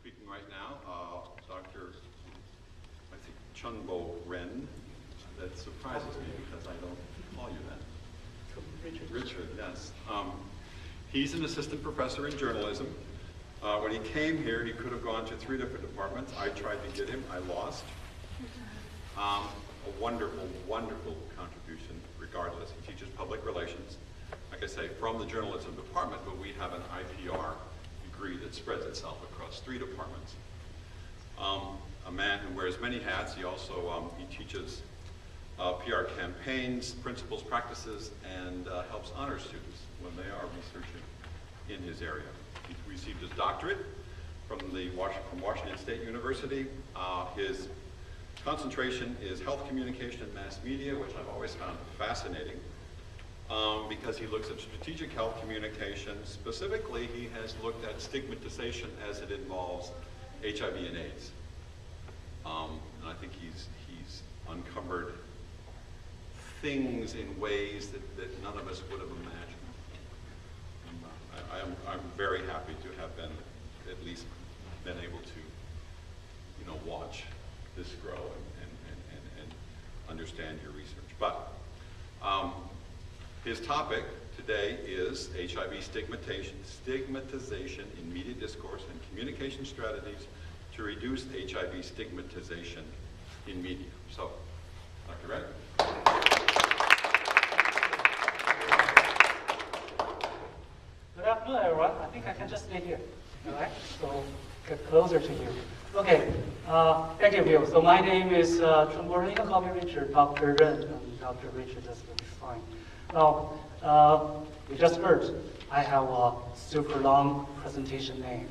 speaking right now, Dr. I think Chunbo Ren. That surprises me because I don't call you that. Richard, yes. He's an assistant professor in journalism. When he came here, he could have gone to 3 different departments. I tried to get him, I lost. A wonderful, wonderful contribution regardless. He teaches public relations, like I say, from the journalism department, but we have an IPR degree that spreads itself across 3 departments. A man who wears many hats. He also he teaches PR campaigns, principles, practices, and helps honor students when they are researching in his area. He received his doctorate from Washington State University. His concentration is health communication and mass media, which I've always found fascinating because he looks at strategic health communication. Specifically, he has looked at stigmatization as it involves HIV and AIDS. And I think he's uncovered things in ways that none of us would have imagined. I'm very happy to have been at least been able to, watch this grow and understand your research. But his topic today is HIV stigmatization in media discourse and communication strategies to reduce HIV stigmatization in media. So, Dr. Red. Good afternoon, everyone. I think I can just stay here, all right? So get closer to you. Okay, thank you, Bill. So my name is Chunbo. You can call me Richard, Dr. Ren, and Dr. Richard, that's going to be fine. Now, you just heard, I have a super long presentation name,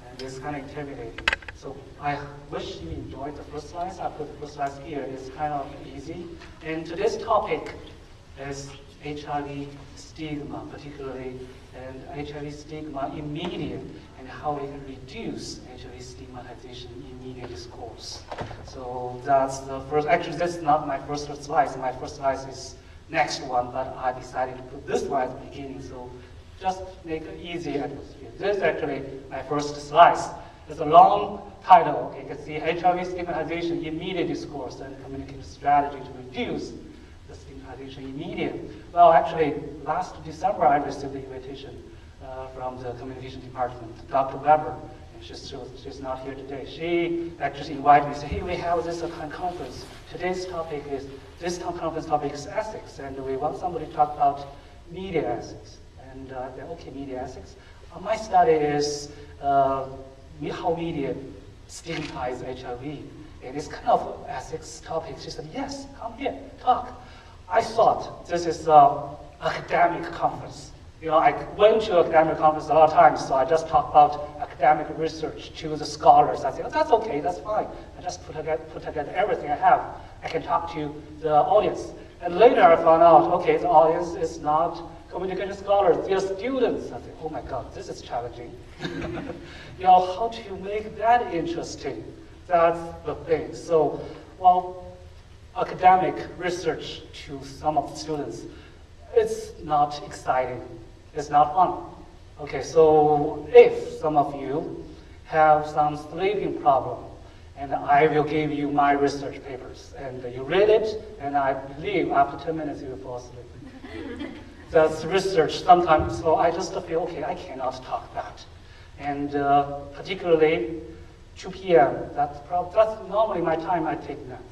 and it's kind of intimidating. So I wish you enjoyed the first slides. I put the first slides here. It's kind of easy. And today's topic is HIV stigma, particularly and HIV stigma in media and how we can reduce HIV stigmatization in media discourse. So that's the first, actually this is not my first slide. My first slide is next one, but I decided to put this one at the beginning. So just make it easy atmosphere. This is actually my first slide. It's a long title. Okay, you can see HIV stigmatization in media discourse and communication strategy to reduce the stigmatization in media. Well, actually, last December I received the invitation from the communication department, Dr. Weber, and she's not here today. She actually invited me, said, hey, we have this conference. Today's topic is, this conference topic is ethics, and we want somebody to talk about media ethics. And I said, okay, media ethics. My study is how media stigmatize HIV. And it's kind of ethics topic. She said, yes, come here, talk. I thought this is an academic conference. I went to academic conference a lot of times, so I just talk about academic research to the scholars. I said, oh, that's okay, that's fine. I just put together everything I have. I can talk to the audience. And later I found out, okay, the audience is not communication scholars, they're students. I said, oh my God, this is challenging. How to make that interesting? That's the thing. So, well, academic research to some of the students, it's not exciting. It's not fun. Okay, so if some of you have some sleeping problem, and I will give you my research papers, and you read it, and I believe after 10 minutes you will fall asleep. That's research sometimes, so I just feel, okay, I cannot talk that. And particularly 2 p.m., that's normally my time I take nap.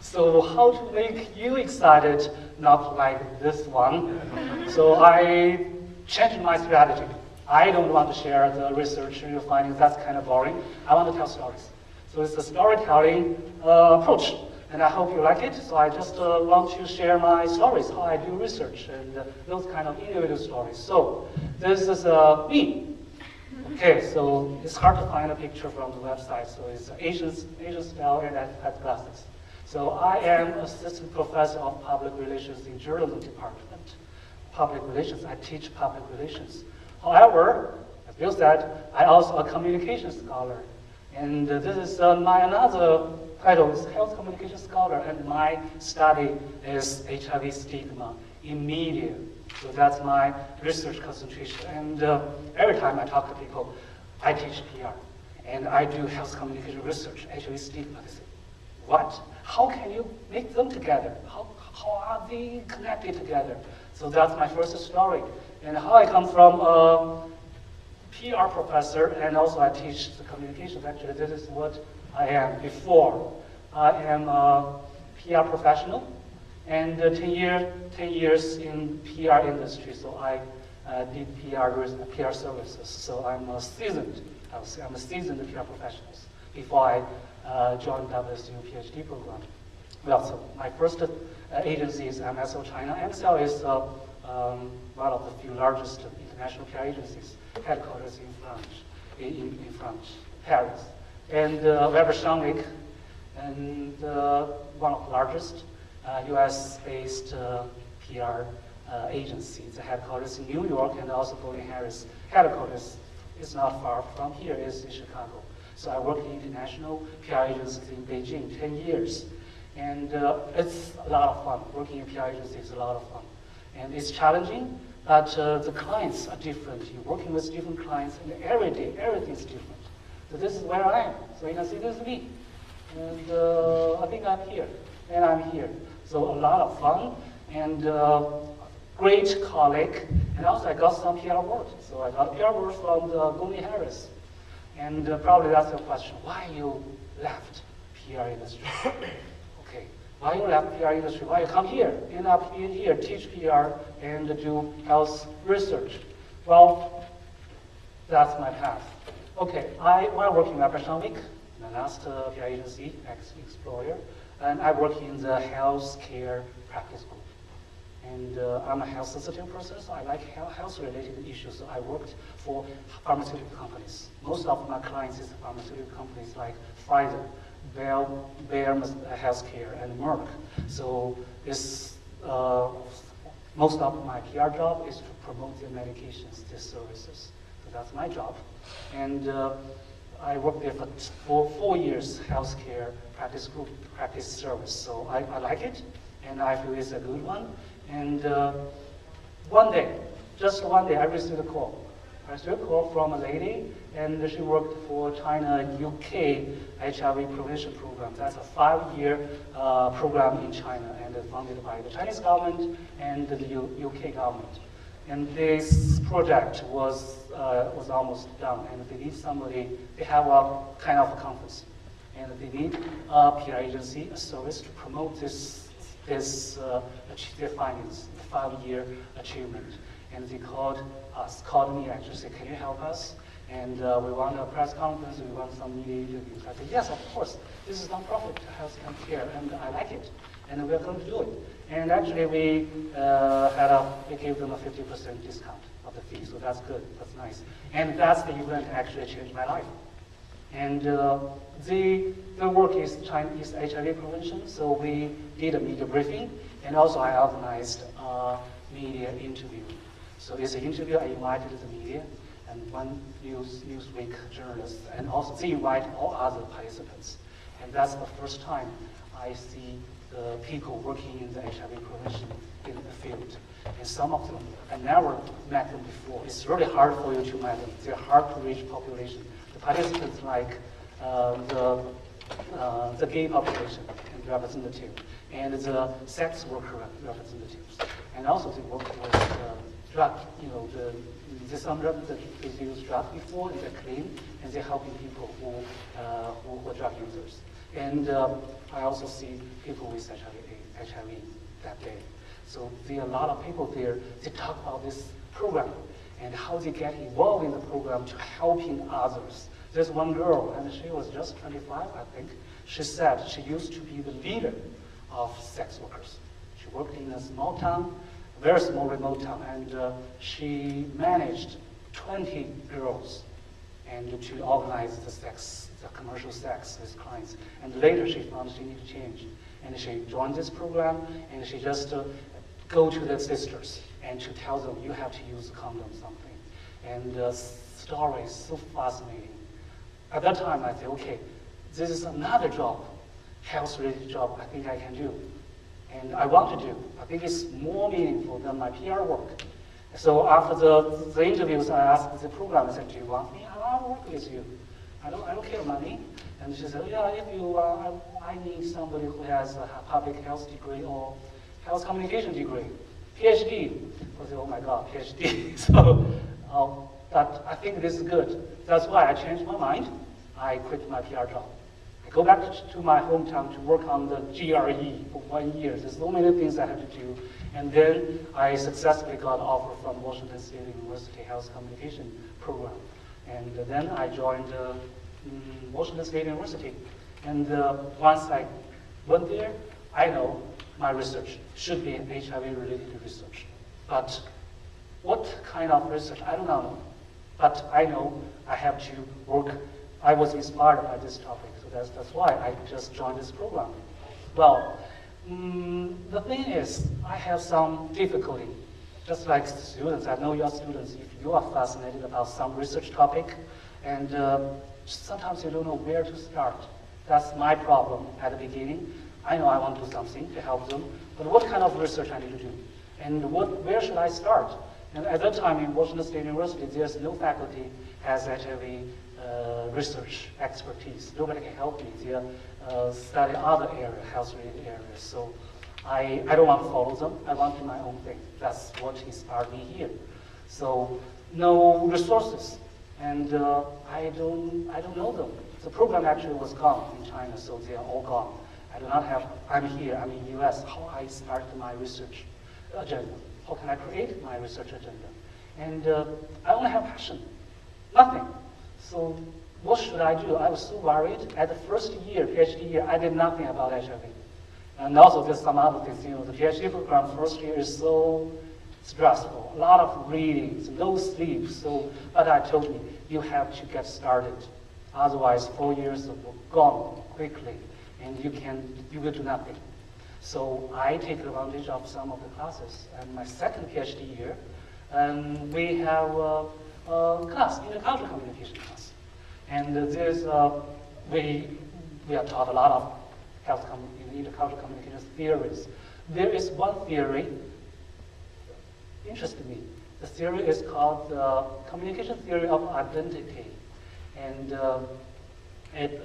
So how to make you excited, not like this one. So I changed my strategy. I don't want to share the research findings, that's kind of boring. I want to tell stories. So it's a storytelling approach. And I hope you like it. So I just want to share my stories, how I do research, and those kind of individual stories. So this is me. Okay, so it's hard to find a picture from the website. So it's Asian style and I have glasses. So I am assistant professor of public relations in journalism department. Public relations, I teach public relations. However, as Bill said, I also a communication scholar. And this is my another title is health communication scholar, and my study is HIV stigma in media. So that's my research concentration. And every time I talk to people, I teach PR, and I do health communication research, HIV stigmatization. What? How can you make them together? How are they connected together? So that's my first story. And how I come from a PR professor, and also I teach the communications. Actually, this is what I am before. I am a PR professional, and 10 years in PR industry. So I did PR services. So I'm a seasoned PR professional before I joined WSU PhD program. Well, so my first agency is MSL China. MSL is one of the few largest international PR agencies, headquarters in France, Paris. And Weber Shandwick, and one of the largest US-based PR agency. The headquarters in New York, and also Golden Harris headquarters is not far from here, is in Chicago. So I worked in international PR agencies in Beijing 10 years. And it's a lot of fun. Working in PR agency is a lot of fun. And it's challenging, but the clients are different. You're working with different clients, and every day, everything's different. So this is where I am. So you can see this is me. And I think I'm here, and I'm here. So a lot of fun, and great colleague. And also I got some PR award. So I got a PR award from the Golden Harris. And probably that's your question. Why you left PR industry? Okay, why you left PR industry? Why you come here, end up in here, teach PR and do health research? Well, that's my path. Okay, while working at Weber Shandwick, my last PR agency, ex-employer, and I work in the healthcare practice group. And I'm a health-sensitive person, so I like health-related issues. So I worked for pharmaceutical companies. Most of my clients is pharmaceutical companies like Pfizer, Bayer Healthcare, and Merck. So this, most of my PR job is to promote their medications, their services. So that's my job. And I worked there for 4 years, healthcare practice group, practice service. So I like it, and I feel it's a good one. And one day, just one day, I received a call. I received a call from a lady, and she worked for China-UK HIV prevention program. That's a 5-year program in China, and funded by the Chinese government and the UK government. And this project was almost done, and they need somebody. They have a kind of a conference, and they need a PR agency, a service to promote their findings, the 5-year achievement. And they called me actually, said, can you help us? And we want a press conference, we want some media interviews. I said, yes, of course. This is non-profit health and care, and I like it. And we're going to do it. And actually, we gave them a 50% discount of the fee, so that's good, that's nice. And that's the event that actually changed my life. And the work is Chinese HIV prevention, so we did a media briefing, and also I organized a media interview. So it's an interview, I invited the media, and one Newsweek journalist, and also they invite all other participants. And that's the first time I see the people working in the HIV prevention in the field. And some of them, I never met them before. It's really hard for you to meet them. They're hard to reach population. The participants like the gay population and representative, and the sex worker representatives. And also they work with drug, there's some drugs that they use drugs before, and they're clean, and they're helping people who are drug users. And I also see people with HIV that day. So there are a lot of people there. They talk about this program and how they get involved in the program to helping others. There's one girl, and she was just 25, I think. She said she used to be the leader of sex workers. She worked in a small town, very small remote town, and she managed 20 girls and to organize the commercial sex with clients. And later she found she needed to change. And she joined this program, and she just go to the sisters and to tell them, you have to use a condom something. And the story is so fascinating. At that time, I said, okay, this is another job, health-related job I think I can do. And I want to do. I think it's more meaningful than my PR work. So after the interviews, I asked the program, I said, do you want me? I'll work with you. I don't care money. And she said, yeah, if you, I need somebody who has a public health degree or health communication degree, PhD. I said, oh my God, PhD. So, but I think this is good. That's why I changed my mind. I quit my PR job. I go back to my hometown to work on the GRE for 1 year. There's so many things I had to do. And then I successfully got an offer from Washington State University Health Communication Program. And then I joined Washington State University. And once I went there, I know my research should be HIV-related research. But what kind of research, I don't know. But I know I have to work. I was inspired by this topic, so that's why I just joined this program. Well, the thing is, I have some difficulty. Just like students, I know your students, if you are fascinated about some research topic, and sometimes you don't know where to start. That's my problem at the beginning. I know I want to do something to help them, but what kind of research I need to do? And where should I start? And at that time in Washington State University, there's no faculty has HIV research expertise. Nobody can help me. They study other areas, health-related areas. So I don't want to follow them. I want to do my own thing. That's what inspired me here. So no resources, and I don't know them. The program actually was gone in China, so they are all gone. I do not have. I'm here. I'm in the U.S. How I start my research agenda? How can I create my research agenda? And I only have passion, nothing. So what should I do? I was so worried. At the first year, PhD year, I did nothing about HIV. And also there's some other things, the PhD program first year is so stressful, a lot of readings, no sleep. So, but I told me, you have to get started. Otherwise, 4 years will gone quickly, and you will do nothing. So I take advantage of some of the classes. And my second PhD year, we have a class, intercultural communication class. And there's, we are taught a lot of intercultural communication theories. There is one theory interested me. The theory is called the communication theory of identity. And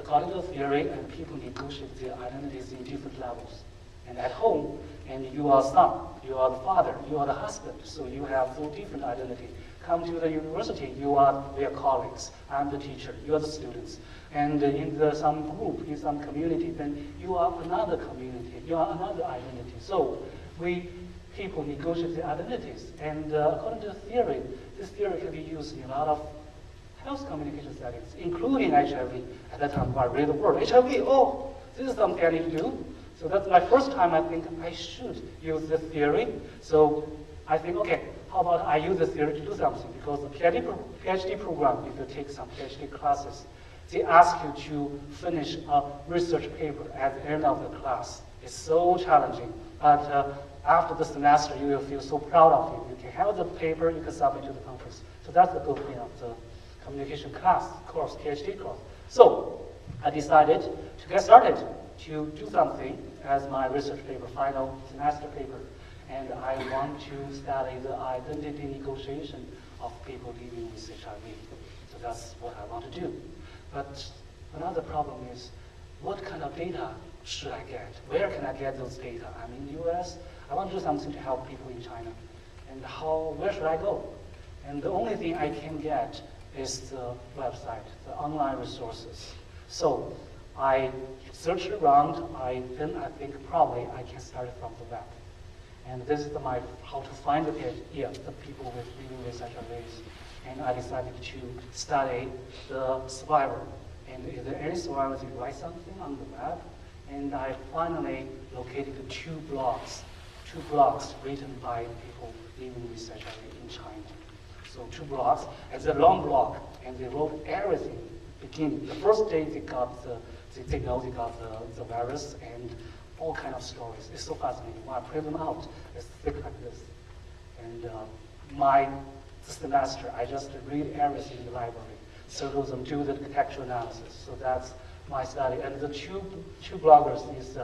according to the theory, people negotiate their identities in different levels. And at home, and you are son, you are the father, you are the husband, so you have no different identity. Come to the university, we are colleagues. I'm the teacher, you are the students. And in some group, in some community, then you are another community, you are another identity. So people negotiate their identities. And according to the theory, this theory can be used in a lot of health communication settings, including HIV. At that time, I read the word, HIV, oh, this is something I need to do. So that's my first time I think I should use this theory. So I think, okay, how about I use this theory to do something? Because the PhD program, if you take some PhD classes, they ask you to finish a research paper at the end of the class. It's so challenging. But after the semester, you will feel so proud of it. You can have the paper, you can submit to the conference. So that's the good thing of the communication course, PhD course. So I decided to get started to do something as my research paper, final semester paper. And I want to study the identity negotiation of people living with HIV. So that's what I want to do. But another problem is, what kind of data should I get? Where can I get those data? I'm in the US. I want to do something to help people in China. And where should I go? And the only thing I can get is the website, the online resources. So I searched around, then I think probably I can start from the web. And this is how to find the people living with HIVs. And I decided to study the survivor. And if there are any survivors who write something on the web, and I finally located two blogs written by people living with HIV in China. So 2 blogs, it's a long blog, and they wrote everything. Beginning, the first day they got they know they got the virus and all kind of stories. It's so fascinating. When I print them out, it's thick like this. And this semester, I just read everything in the library, circle them, do the contextual analysis. So that's my study. And the two bloggers is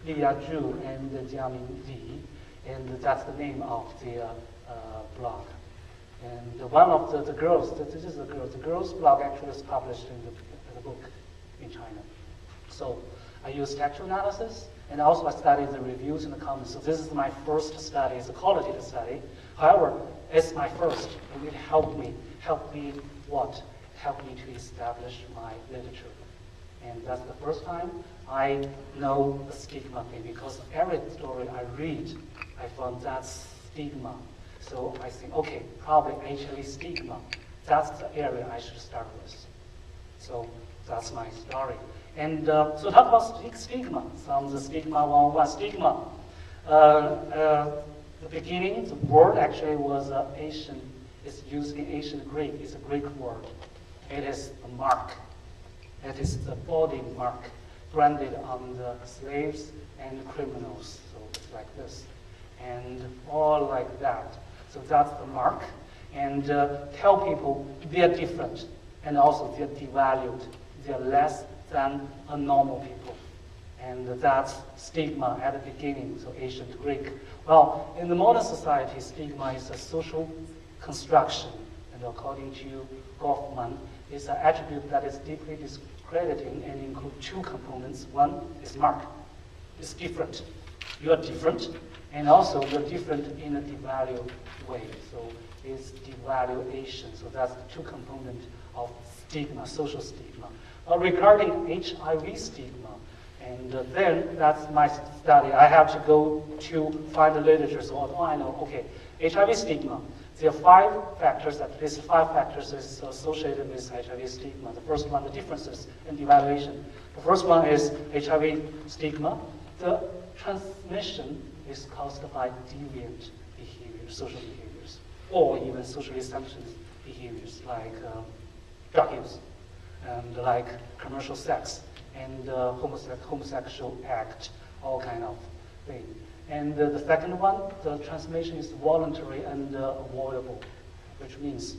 Li Yaju and Jiaming Li, and that's the name of the blog. And one of the girls, this is the girls' blog actually is published in the book in China. So I use textual analysis, and also I studied the reviews and the comments. So this is my first study, it's a qualitative study. However, it's my first, and it helped me what? Helped me to establish my literature. And that's the first time I know the stigma thing, because every story I read, I found that stigma. So I think, okay, probably HIV stigma. That's the area I should start with. So that's my story. And so talk about stigma. Some of the stigma, 101 stigma. The beginning, the word actually was Asian. It's used in ancient Greek. It's a Greek word. It is a mark. It is the body mark branded on the slaves and criminals. So it's like this. And all like that. So that's the mark. And tell people they're different. And also they're devalued. They're less than a normal people. And that's stigma at the beginning, so ancient Greek. Well, in the modern society, stigma is a social construction. And according to Goffman, it's an attribute that is deeply discrediting and includes two components. One is mark. It's different. You are different, and also you're different in a devalued way. So it's devaluation. So that's the two components of stigma, social stigma. Regarding HIV stigma, and then that's my study. I have to go to find the literature. So although I know, okay, HIV stigma. There are 5 factors, at least 5 factors is associated with HIV stigma. The first one, the differences in devaluation. The first one is HIV stigma. The transmission is caused by deviant behavior, social behaviors, or even socially sanctioned behaviors like drug use, and like commercial sex, and homosexual act, all kind of thing. And the second one, the transmission is voluntary and avoidable, which means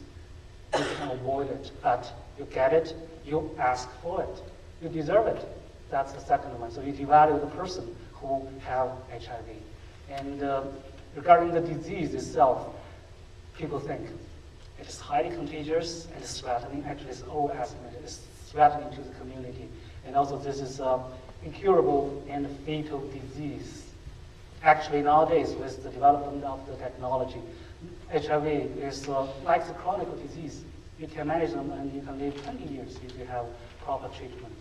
you can avoid it, but you get it, you ask for it, you deserve it. That's the second one. So you devalue the person who have HIV. And regarding the disease itself, people think it is highly contagious and it's threatening. Actually, it's overestimated. It's threatening to the community. And also, this is incurable and fatal disease. Actually, nowadays, with the development of the technology, HIV is like a chronic disease. You can manage them and you can live 20 years if you have proper treatment.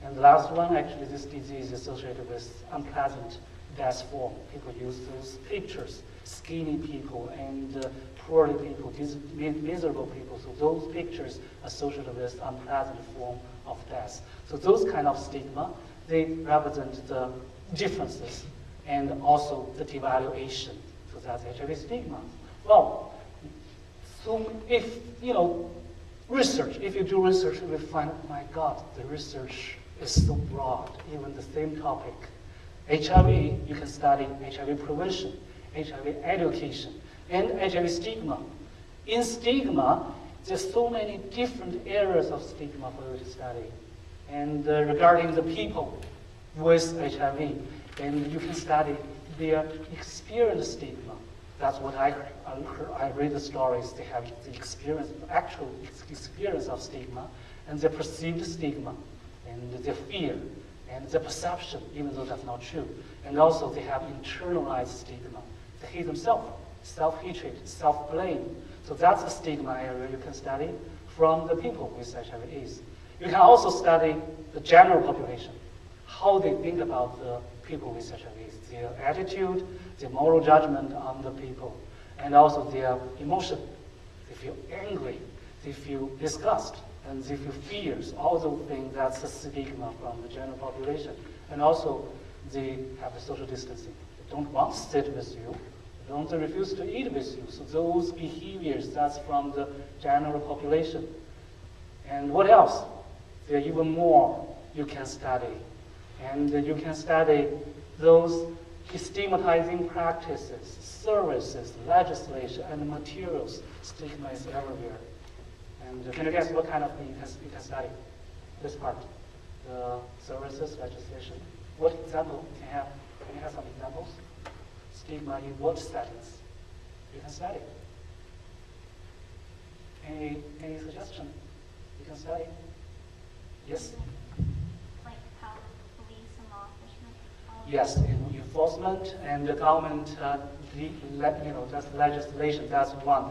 And the last one, actually, this disease is associated with unpleasant death form. People use those pictures, skinny people and poorly people, miserable people. So those pictures associated with unpleasant form of death. So those kind of stigma, they represent the differences and also the devaluation. So that's HIV stigma. Well, so if, research, if you do research, you will find, oh my God, the research is so broad, even the same topic. HIV, you can study HIV prevention, HIV education, and HIV stigma. In stigma, there's so many different areas of stigma for you to study. And regarding the people with HIV, and you can study their experience stigma. That's what I read the stories. They have the experience, actual experience of stigma, and their perceived stigma, and their fear, and their perception, even though that's not true. And also they have internalized stigma. They hate themselves, self-hatred, self-blame. So that's a stigma area you can study from the people with HIV/AIDS. You can also study the general population, how they think about the people with HIV/AIDS, their attitude, their moral judgment on the people, and also their emotion. They feel angry, they feel disgust, and they feel fears. All those things, that's a stigma from the general population. And also, they have the social distancing. They don't want to sit with you, they don't refuse to eat with you. So those behaviors, that's from the general population. And what else? There are even more you can study. And you can study those stigmatizing practices, services, legislation, and materials. Stigma is everywhere. And can you guess what kind of thing you can study? This part, the services, legislation. What example can you have? Can you have some examples? Stigma in what settings? you can study. Any suggestion? You can study? Yes? Like how police and law enforcement? Yes, in enforcement and the government, just legislation, that's one.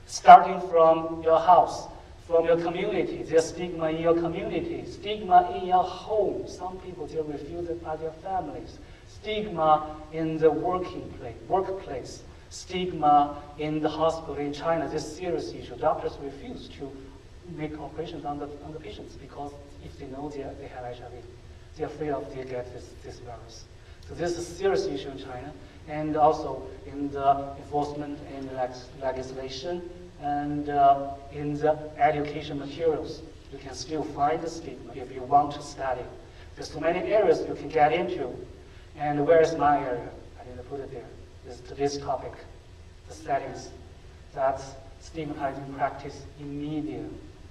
Starting from your house, from your community, there's stigma in your community, stigma in your home. Some people, they're refused by their families. Stigma in the workplace, stigma in the hospital in China. This is a serious issue. Doctors refuse to make operations on the patients because if they know they have HIV, they're afraid of they get this virus. So this is a serious issue in China, and also in the enforcement and legislation and in the education materials. You can still find the stigma if you want to study. There's so many areas you can get into. And where is my area? I didn't put it there. This topic, the settings. That's stigmatizing practice in media.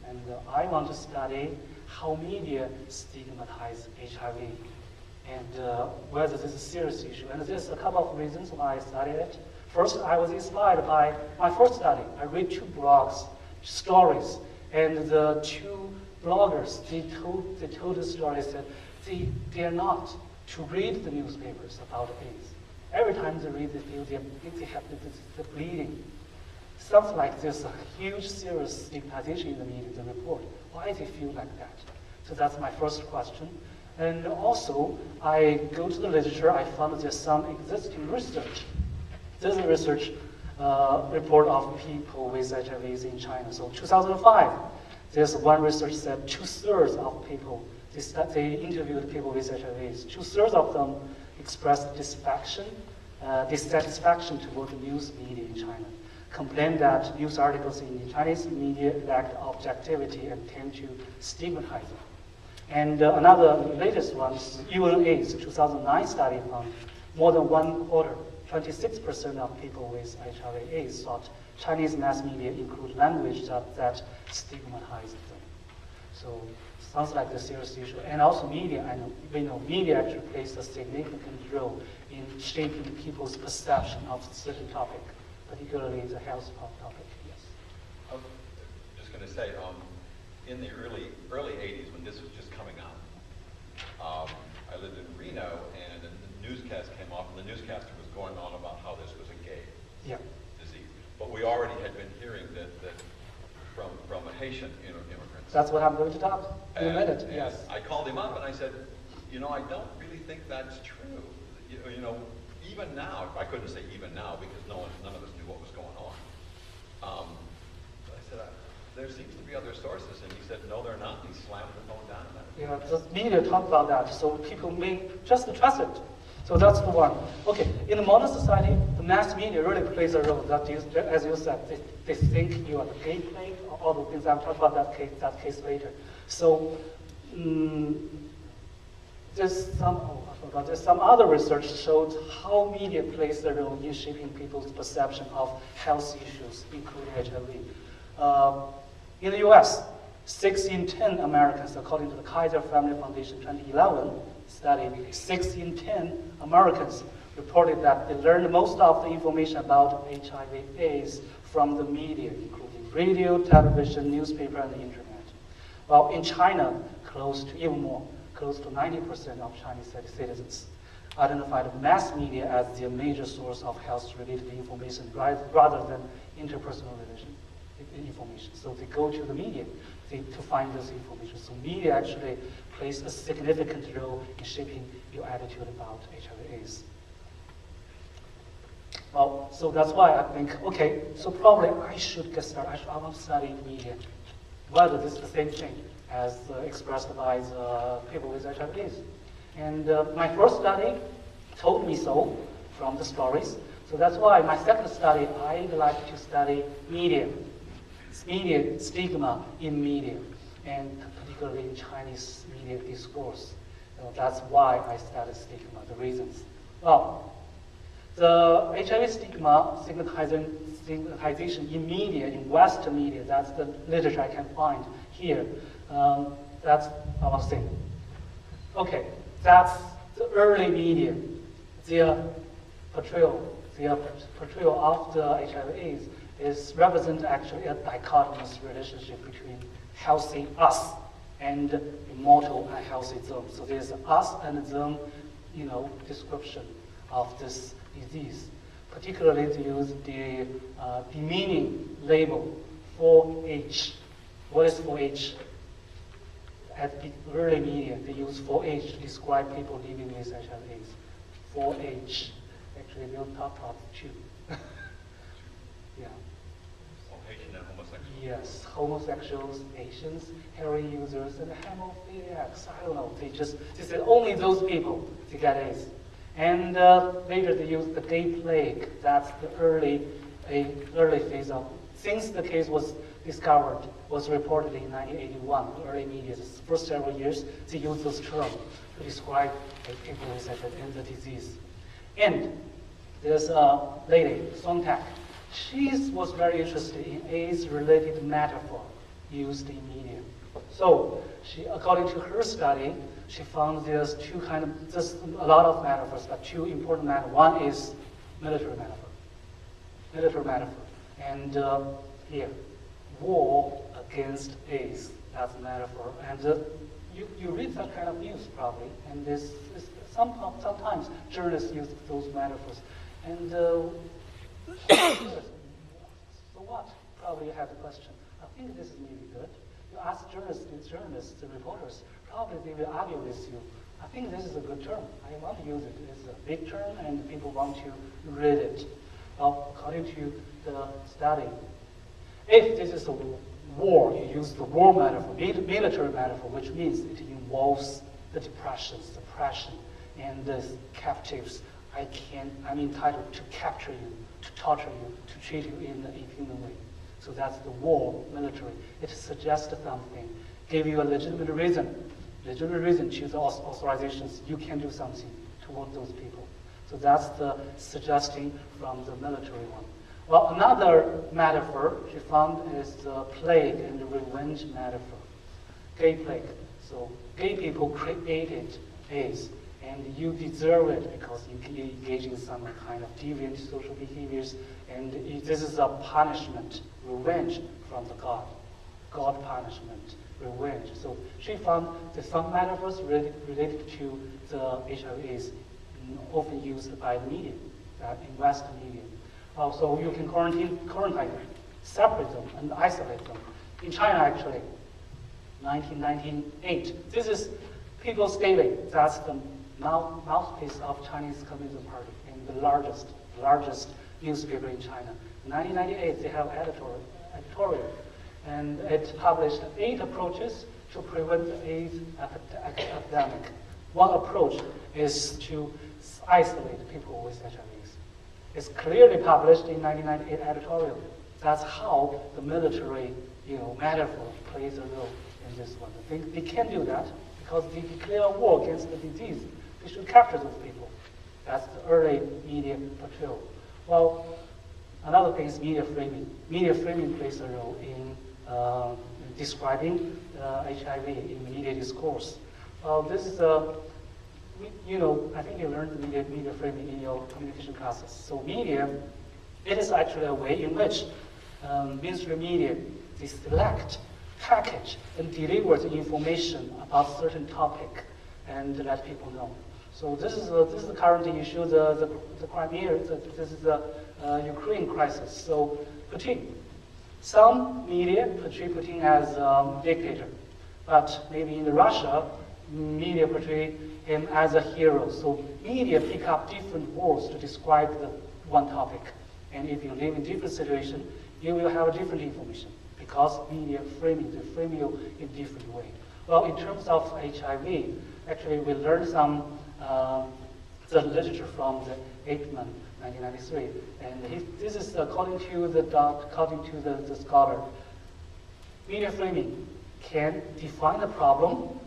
And I want to study how media stigmatize HIV and whether this is a serious issue. And there's a couple of reasons why I studied it. First, I was inspired by my first study. I read 2 blogs, stories, and the 2 bloggers, they told the stories that they are not to read the newspapers about AIDS. Every time they read, they have the bleeding. Sounds like there's a huge, serious stigmatization in the media, the report. Why do they feel like that? So that's my first question. And also, I go to the literature, I found there's some existing research. There's a research report of people with HIVs in China. So 2005, there's one research said 2/3 of people, they interviewed people with HIVs. 2/3 of them expressed dissatisfaction toward the news media in China. Complained that news articles in the Chinese media lacked objectivity and tend to stigmatize them. And another latest one is UNAIDS 2009 study found more than 1/4, 26% of people with HIV/AIDS thought Chinese mass media include language that stigmatized them. So sounds like a serious issue. And also media, we know media actually plays a significant role in shaping people's perception of a certain topic, particularly the health topic. Yes. I'm just going to say, in the early 80s, when this was just coming out, I lived in Reno, and the newscast came off, and the newscaster was going on about how this was a gay disease. But we already had been hearing that from a Haitian immigrants. That's what I'm going to talk in a minute. Yes. I called him up and I said, I don't really think that's true. Even now, I couldn't say even now because none of us knew what was going on. I said, there seems to be other sources, and he said, no, they're not. He slammed the phone down. The media talk about that, so people may just trust it. So that's the one. Okay, in the modern society, the mass media really plays a role. That is, as you said, they think you are the gay plague, all the things. I'll talk about that case later. So there's some other research showed how media plays a role in shaping people's perception of health issues, including HIV. In the US, 6 in 10 Americans, according to the Kaiser Family Foundation 2011 study, 6 in 10 Americans reported that they learned most of the information about HIV/AIDS from the media, including radio, television, newspaper, and the internet. Well, in China, close to 90% of Chinese citizens identified mass media as their major source of health-related information rather than interpersonal information. So they go to the media to find this information. So media actually plays a significant role in shaping your attitude about HIV/AIDS. Well, so that's why I think, okay, so probably I should get started. I want to study media. Whether this is the same thing as expressed by the people with HIV/AIDS. And my first study told me so from the stories. So that's why my second study, I'd like to study media stigma in media, and particularly in Chinese media discourse. That's why I studied stigma, the reasons. Well, the HIV stigmatization in media, in Western media, that's the literature I can find here. That's our thing. Okay, that's the early media, their portrayal, their portrayal of the HIV/AIDS is represent actually a dichotomous relationship between healthy us and immortal unhealthy them. So there's us and them, description of this disease. Particularly they use the demeaning label 4H. What is 4H? At the early media, they use 4H to describe people living with HIV/AIDS. 4H. Actually, we'll talk about 2. Yeah. Haitian and homosexual. Yes, homosexuals, Asians, heroin users, and hemophiliacs. I don't know. They said only those people to get AIDS. And later they used the gay plague. That's the early phase of. Since the case was discovered, was reported in 1981, early media, the first several years, they used those terms to describe people with HIV and the disease. And there's a lady, Sontag. She was very interested in AIDS-related metaphor used in media. So, according to her study, she found there's just a lot of metaphors, but 2 important metaphors. One is military metaphor. And here, war against AIDS, that's a metaphor. And you read that kind of news probably, and sometimes journalists use those metaphors. And so what? Probably you have the question. I think this is maybe good. You ask journalists, the reporters, probably they will argue with you. I think this is a good term. I want to use it. It's a big term and people want to read it. Well, according to the study, if this is a war, you use the war metaphor, military metaphor, which means it involves the suppression, and the captives. I'm entitled to capture you, to torture you, to treat you in an inhuman way. So that's the war, military. It suggests something, give you a legitimate reason to the authorizations. You can do something toward those people. So that's the suggesting from the military one. Well, another metaphor she found is the plague and the revenge metaphor. Gay plague. So gay people created AIDS, and you deserve it because you engage in some kind of deviant social behaviors, and this is a punishment, revenge from the God. God punishment, revenge. So she found that some metaphors related to the HIV/AIDS often used by the media, in Western media. So you can quarantine them, separate them, and isolate them. In China, actually, 1998. This is People's Daily. That's the mouthpiece of Chinese Communist Party and the largest newspaper in China. In 1998, they have editorial, and it published 8 approaches to prevent the AIDS epidemic. One approach is to isolate people with HIV. It's clearly published in 1998 editorial. That's how the military, metaphor plays a role in this one. They can do that because they declare war against the disease. They should capture those people. That's the early media portrayal. Well, another thing is media framing. Media framing plays a role in describing HIV in media discourse. This is I think you learned media framing in your communication classes. So media, it is actually a way in which mainstream media, they select, package, and deliver the information about certain topic and let people know. So this is the current issue, the Crimea, this is the Ukraine crisis. So Putin, some media portray Putin as a dictator, but maybe in Russia, media portray him as a hero. So media pick up different words to describe the one topic. And if you live in different situation, you will have a different information because media framing, they frame you in different way. Well, in terms of HIV, actually we learned some the literature from the Aikman, 1993, and this is according to the scholar. Media framing can define the problem,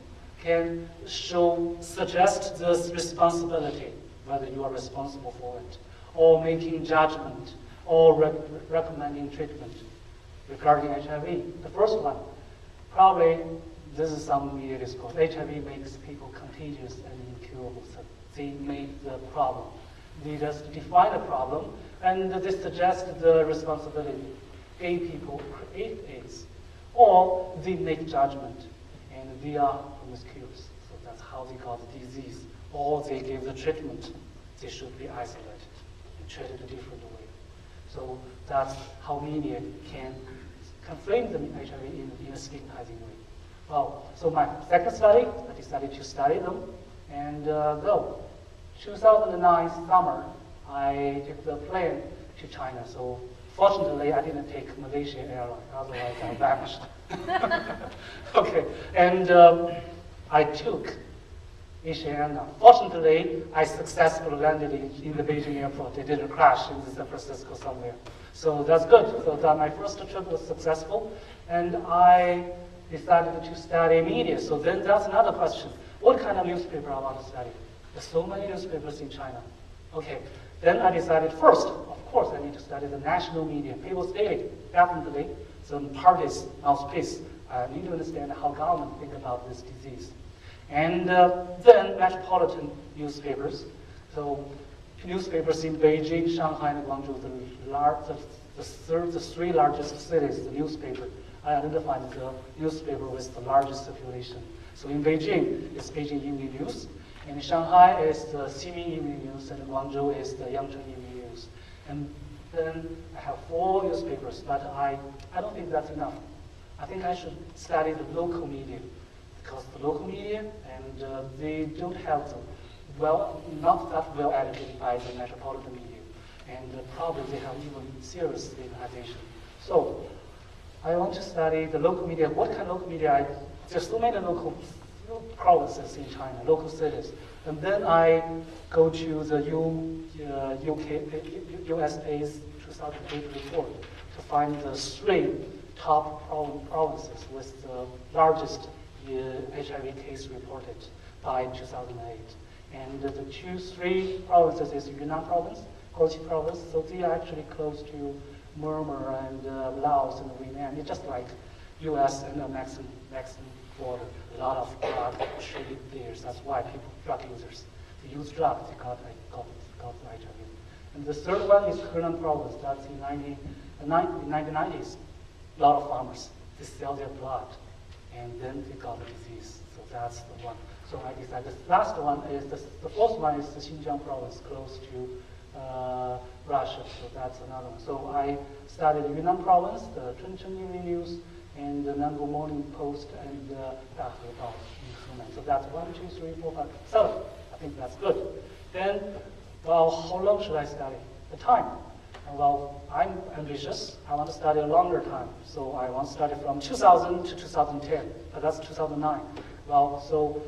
can suggest the responsibility, whether you are responsible for it, or making judgment, or recommending treatment regarding HIV. The first one, probably this is some media discourse. HIV makes people contagious and incurable. So they made the problem. They just define the problem, and they suggest the responsibility. Gay people create AIDS, or they make judgment, and they are promiscuous. So that's how they got the disease. Or they give the treatment. They should be isolated and treated a different way. So that's how media can frame the HIV in a stigmatizing way. Well, so my second study, I decided to study them, and go. 2009 summer, I took the plane to China. So fortunately, I didn't take Malaysia Airlines, otherwise I vanished. Okay, and I took Asiana. Fortunately, I successfully landed in the Beijing airport. It didn't crash in San Francisco somewhere. So that's good. So that my first trip was successful, and I decided to study media. So then that's another question. What kind of newspaper I want to study? There's so many newspapers in China. Okay, then I decided first, of course, I need to study the national media. People's Daily, definitely. Some parties, mouthpiece. I need to understand how government think about this disease. And then metropolitan newspapers. So newspapers in Beijing, Shanghai, and Guangzhou, the three largest cities, the newspaper. I identified the newspaper with the largest circulation. So in Beijing, it's Beijing Evening News. And in Shanghai, it's the Ximing Evening News. And in Guangzhou, it's the Yangcheng Evening News. And then I have 4 newspapers, but I don't think that's enough. I think I should study the local media, because the local media, and they don't have the not that well educated by the metropolitan media, and probably they have even serious stigmatization. So I want to study the local media. What kind of local media? There's so many local provinces in China, local cities, and then I go to the USA's 2008 report to find the 3 top provinces with the largest HIV case reported by 2008. And the 3 provinces is Yunnan province, Guangxi province, so they are actually close to Myanmar and Laos and Vietnam. It's just like US and the Mexican border. A lot of drug trade there. That's why people, drug users, they use drugs, they got HIV. And the 3rd one is Henan province. That's in 1990s. A lot of farmers, they sell their blood, and then they got the disease. So that's the one. So I decided the last one is, the 4th one is the Xinjiang province, close to Russia. So that's another one. So I studied the Yunnan province, the Chuncheon Evening News, and the Nango Morning Post, and Dahebao in Henan. So that's 1, 2, 3, 4, 5, 7. I think that's good. Then, well, how long should I study? The time. Well, I'm ambitious. I want to study a longer time. So I want to study from 2000 to 2010, but that's 2009. Well, so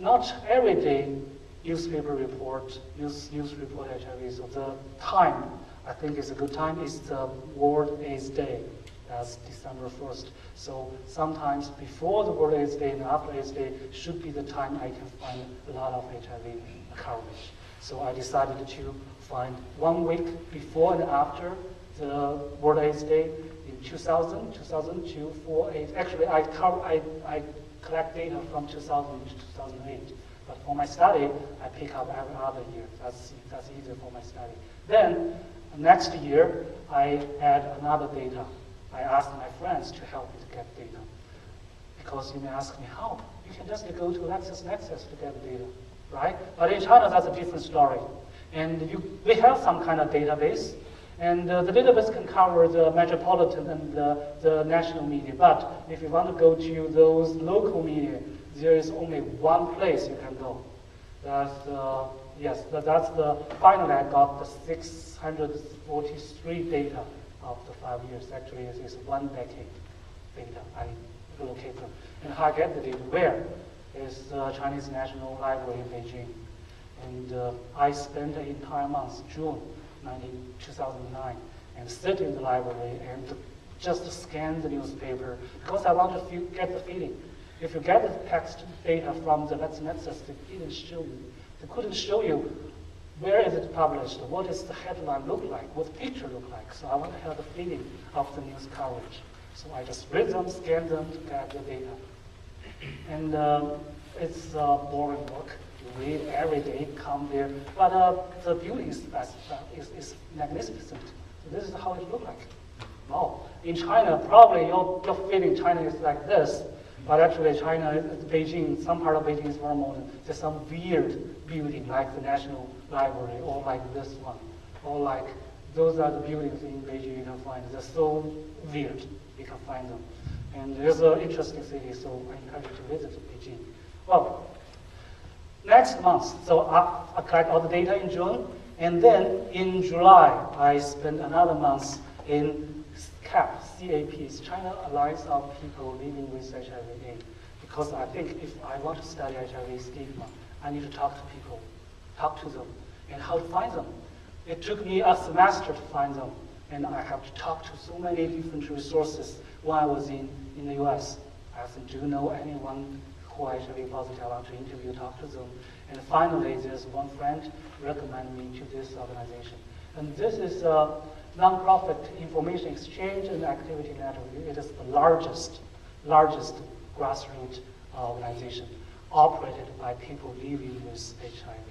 not every day newspaper report, news report HIV. So the time, I think is a good time, is the World AIDS Day. That's December 1st. So sometimes before the World AIDS Day and after AIDS Day should be the time I can find a lot of HIV coverage. So I decided to find 1 week before and after the World AIDS Day in 2000, 2002, 4, 8. Actually, I collect data from 2000 to 2008. But for my study, I pick up every other year. That's easier for my study. Then next year, I add another data. I asked my friends to help me to get data. Because you may ask me, how? You can just go to LexisNexis to get the data, right? But in China, that's a different story. And we have some kind of database, and the database can cover the metropolitan and the national media. But if you want to go to those local media, there is only one place you can go. That's the finally I got the 643 data of the 5 years. Actually, it's 1 decade data. I locate them. And how I get the data? Where? Is the Chinese National Library in Beijing. And I spent the entire month, June 2009, and sit in the library and just scan the newspaper, because I want to get the feeling. If you get the text data from the LexisNexis, they didn't show you. They couldn't show you where is it published, what does the headline look like, what the picture look like. So I want to have the feeling of the news coverage. So I just read them, scan them to get the data. And it's boring work. You read every day, come there. But the building is magnificent. So this is how it looks like. Wow. In China, probably your feeling China is like this. But actually, China, Beijing, some part of Beijing is very modern. There's some weird building like the National Library, or like this one, or like those are the buildings in Beijing you can find. They're so weird, you can find them. And it's an interesting city, so I encourage you to visit Beijing. Well, next month, so I collect all the data in June, and then in July, I spend another month in CAP, is China Alliance of People Living with HIV/AIDS, because I think if I want to study HIV stigma, I need to talk to people, talk to them, and how to find them. It took me a semester to find them, and I have to talk to so many different resources when I was in the US. I asked them, do you know anyone who are HIV positive? I want to interview, talk to them. And finally, there's one friend recommended me to this organization. And this is a nonprofit information exchange and activity network. It is the largest grassroots organization operated by people living with HIV.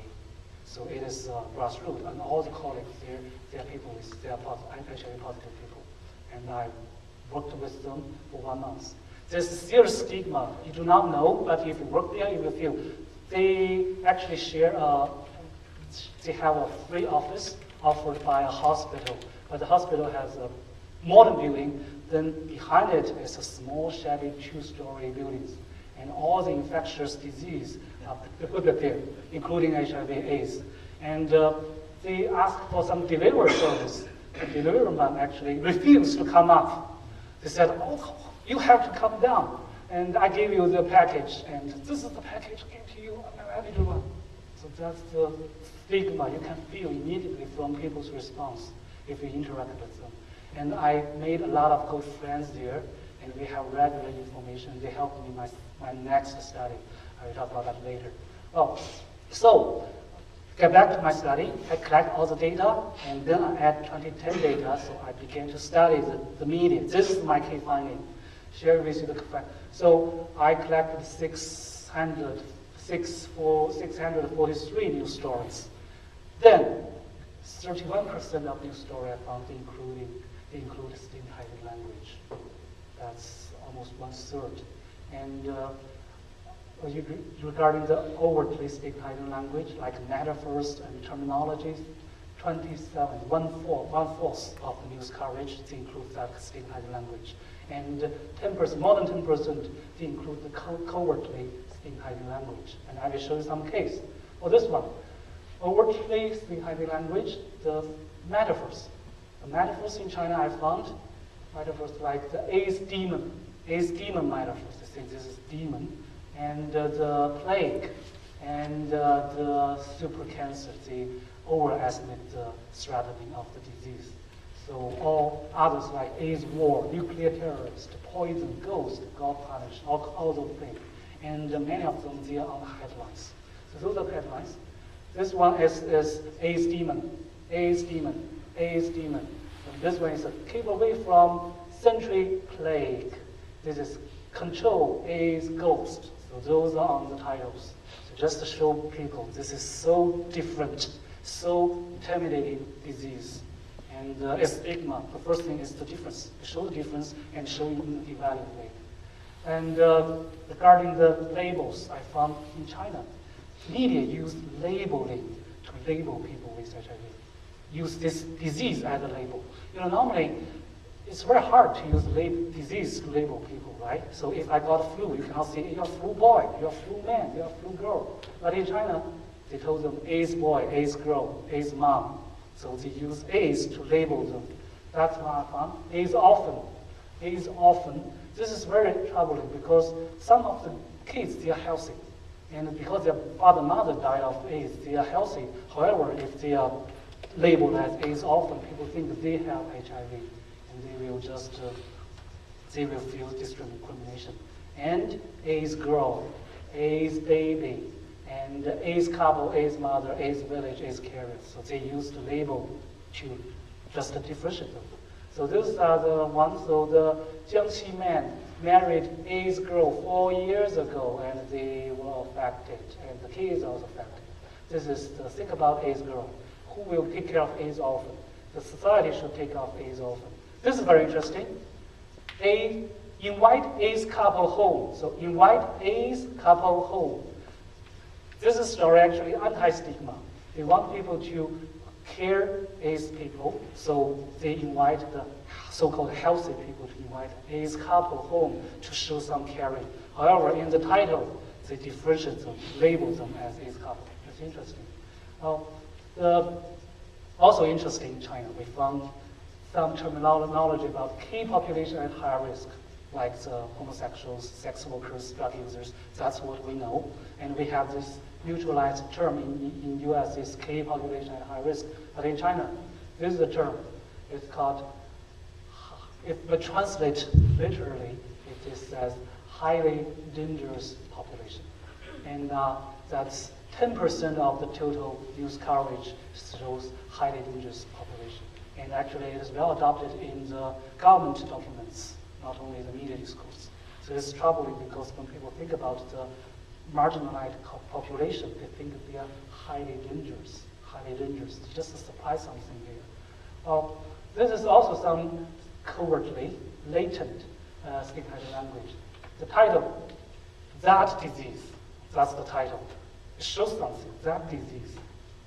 So it is grassroots, and all the colleagues there, they are people with HIV positive people. And I worked with them for 1 month. There's still stigma. You do not know, but if you work there, you will feel. They actually share, they have a free office offered by a hospital. But the hospital has a modern building, then behind it is a small, shabby 2-story buildings. And all the infectious disease are put there, including HIV/AIDS. And they asked for some delivery service. The delivery man actually refused to come up. They said, oh, you have to come down. And I gave you the package, and this is the package I gave to you, I'm happy to run. So that's the stigma you can feel immediately from people's response if you interact with them. And I made a lot of good friends there, and we have regular information. They helped me my next study. I will talk about that later. Oh, so get back to my study. I collect all the data, and then I add 2010 data, so I began to study the media. This is my key finding. Share with you the fact. So I collected 643 news stories. Then 31% of news stories I found include stigmatizing language. That's almost 1/3. And regarding the overtly stigmatizing language, like metaphors and terminologies, 1/4 of the news coverage includes that stigmatizing language. And 10%, more than 10%, they include the covertly stigmatizing language. And I will show you some case. For this one, overtly stigmatizing language, the metaphors. The metaphors in China I found, metaphors like the AIDS demon metaphors. They say this is demon. And the plague, and the super cancer, they overestimate the threatening of the disease. So all others like AIDS war, nuclear terrorist, poison, ghost, God punish, all those things. And many of them, they are on the headlines. So those are the headlines. This one is AIDS demon, AIDS demon, AIDS demon. And this one is keep away from century plague. This is control AIDS ghost. So those are on the titles. So just to show people this is so different, so intimidating disease. And it's stigma. The first thing is the difference. Show the difference and show you evaluate. And regarding the labels I found in China, media use labeling to label people with HIV. Use this disease as a label. You know, normally it's very hard to use disease to label people, right? So if I got flu, you cannot say you're flu boy, you're flu man, you're flu girl. But in China, they told them AIDS boy, AIDS girl, AIDS mom. So they use AIDS to label them. That's what I found. AIDS orphan. AIDS orphan. This is very troubling because some of the kids, they are healthy. And because their father and mother died of AIDS, they are healthy. However, if they are labeled as AIDS orphan, people think that they have HIV. And they will just, they will feel discrimination. And AIDS girl, AIDS baby, and AIDS couple, AIDS mother, AIDS village, AIDS carrier. So they use the label to just differentiate them. So those are the ones. So the Jiangxi man, married AIDS girl 4 years ago, and they were affected, and the kids also affected. This is the think about AIDS girl. Who will take care of AIDS orphan? The society should take care of AIDS orphan. This is very interesting. Invite AIDS couple home. So invite AIDS couple home. This is story actually anti-stigma. They want people to care AIDS people, so they invite the so-called healthy people to invite AIDS couple home to show some caring. However, in the title, they differentiate them, label them as AIDS couple. That's interesting. Also interesting in China, we found some terminology about key population at higher risk, like the homosexuals, sex workers, drug users. That's what we know. And we have this neutralized term in US is key population at high risk. But in China, this is the term. It's called, if we translate literally, it is as highly dangerous population. And that's 10% of the total news coverage shows highly dangerous population. And actually it is well adopted in the government documents, not only the media discourse. So it's troubling because when people think about the marginalized population, they think that they are highly dangerous, just to supply something here. This is also some covertly latent stigmatizing language. The title, that disease, that's the title. It shows something, that disease.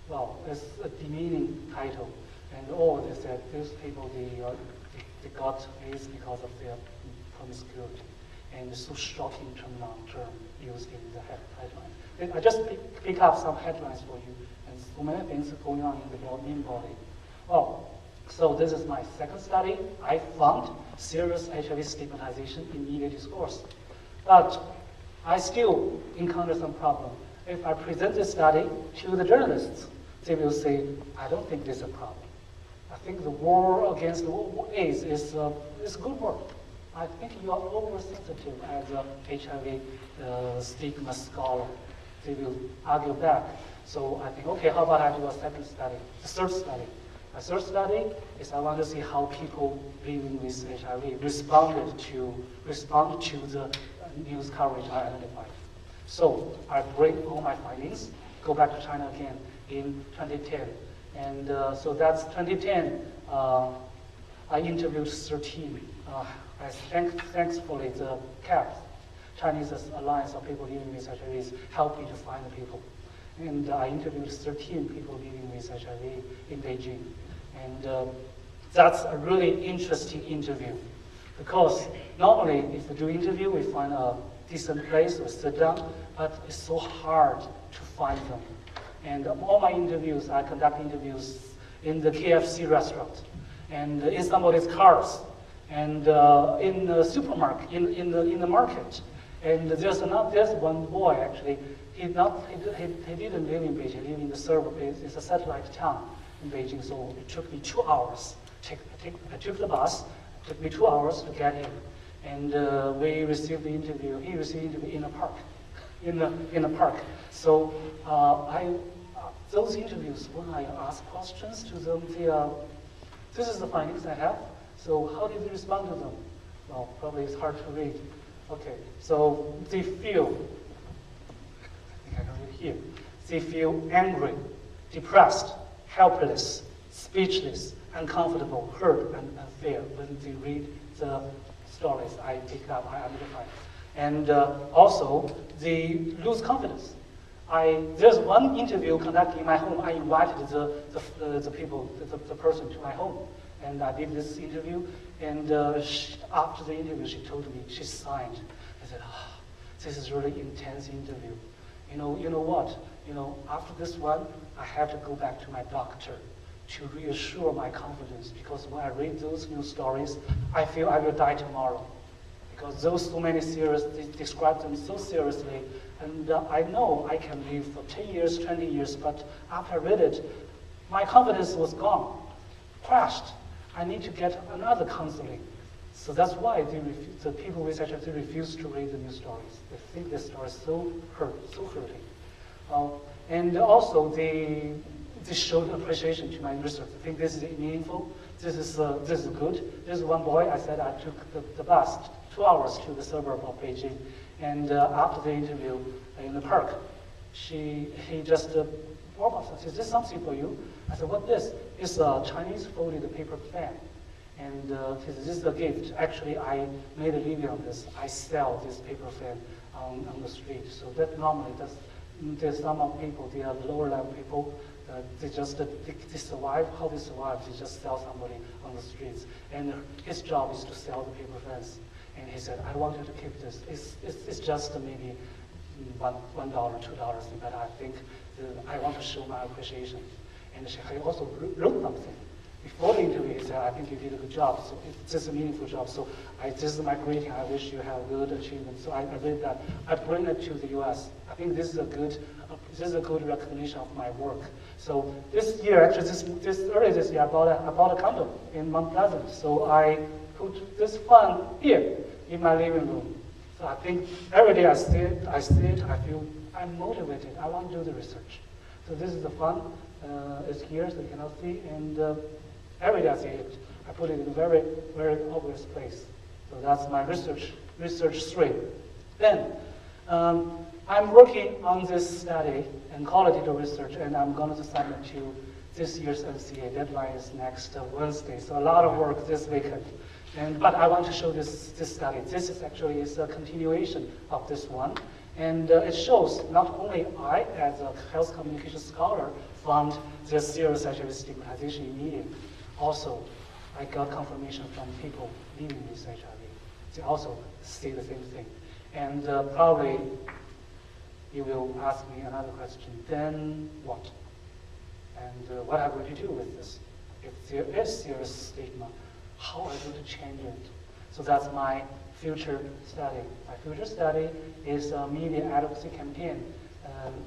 Well, it's a demeaning title. And they said these people, they got AIDS because of their promiscuity. And it's so shocking term used in the headline. I just pick up some headlines for you, and so many things are going on in the main body. Well, so this is my second study. I found serious HIV stigmatization in media discourse. But I still encounter some problem. If I present this study to the journalists, they will say, I don't think this is a problem. I think the war against AIDS is good work. I think you are oversensitive as a HIV stigma scholar. They will argue back. So I think, okay, how about I do a second study, a third study. A third study is I want to see how people living with HIV respond to the news coverage I identified. So I bring all my findings, go back to China again in 2010. And so that's 2010. I interviewed 13. Thankfully, the CAP, Chinese Alliance of People Living with HIV, helped me to find the people. And I interviewed 13 people living with HIV in Beijing. And that's a really interesting interview. Because normally, if we do interview, we find a decent place, we sit down, but it's so hard to find them. And all my interviews, I conduct interviews in the KFC restaurant, and in somebody's cars, and in the supermarket, in the market. And there's one boy actually. He didn't live in Beijing. He lived in the suburb. It's a satellite town in Beijing. So it took me 2 hours. I took the bus. It took me 2 hours to get him. And we received the interview. He received the interview in a park. In a park. So those interviews, when I ask questions to them, this is the findings I have. So how did they respond to them? Well, probably it's hard to read. Okay, so they feel, I can read here. They feel angry, depressed, helpless, speechless, uncomfortable, hurt, and unfair when they read the stories I pick up, I identify. And also, they lose confidence. There's one interview conducted in my home. I invited the people, the person to my home. And I did this interview, and after the interview, she told me, she signed. I said, this is really intense interview. You know what? After this one, I have to go back to my doctor to reassure my confidence, because when I read those news stories, I feel I will die tomorrow. Because those so many serious, they describe them so seriously, and I know I can live for 10 years, 20 years, but after I read it, my confidence was gone, crashed. I need to get another counseling. So that's why the people with HIV refuse to read the news stories. They think the story is so hurting. And also, they showed appreciation to my research. I think this is meaningful. this is good. This is one boy. I said I took the bus 2 hours to the suburb of Beijing, and after the interview in the park, he just warmed up. Is this something for you? I said, what this? It's a Chinese folded paper fan. And he said, this is a gift. Actually, I made a living on this. I sell this paper fan on the street. So that normally, there's some of people, they are lower level people, they survive. How they survive, they just sell somebody on the streets. And his job is to sell the paper fans. And he said, I want you to keep this. It's just maybe $1, $2, but I think I want to show my appreciation. And he also wrote something. Before the interview, he said, I think you did a good job. So it's just a meaningful job. So this is my greeting. I wish you have good achievement. So I read that. I bring it to the US. I think this is a good recognition of my work. So this year, actually, early this year, I bought a condo in Mount Pleasant. So I put this fund here in my living room. So I think every day I see it, I feel I'm motivated. I want to do the research. So this is the fund. It's here, so you cannot see. And every day I see it. I put it in a very, very obvious place. So that's my research stream. Then, I'm working on this study in qualitative research, and I'm going to submit to this year's NCA. Deadline is next Wednesday, so a lot of work this weekend. But I want to show this study. This is actually a continuation of this one. And it shows not only I, as a health communication scholar, found this serious HIV stigmatization in media. Also, I got confirmation from people living with HIV. They also say the same thing. And probably you will ask me another question, then what? And what am I going to do with this? If there is serious stigma, how am I going to change it? So that's my future study. My future study is a media advocacy campaign.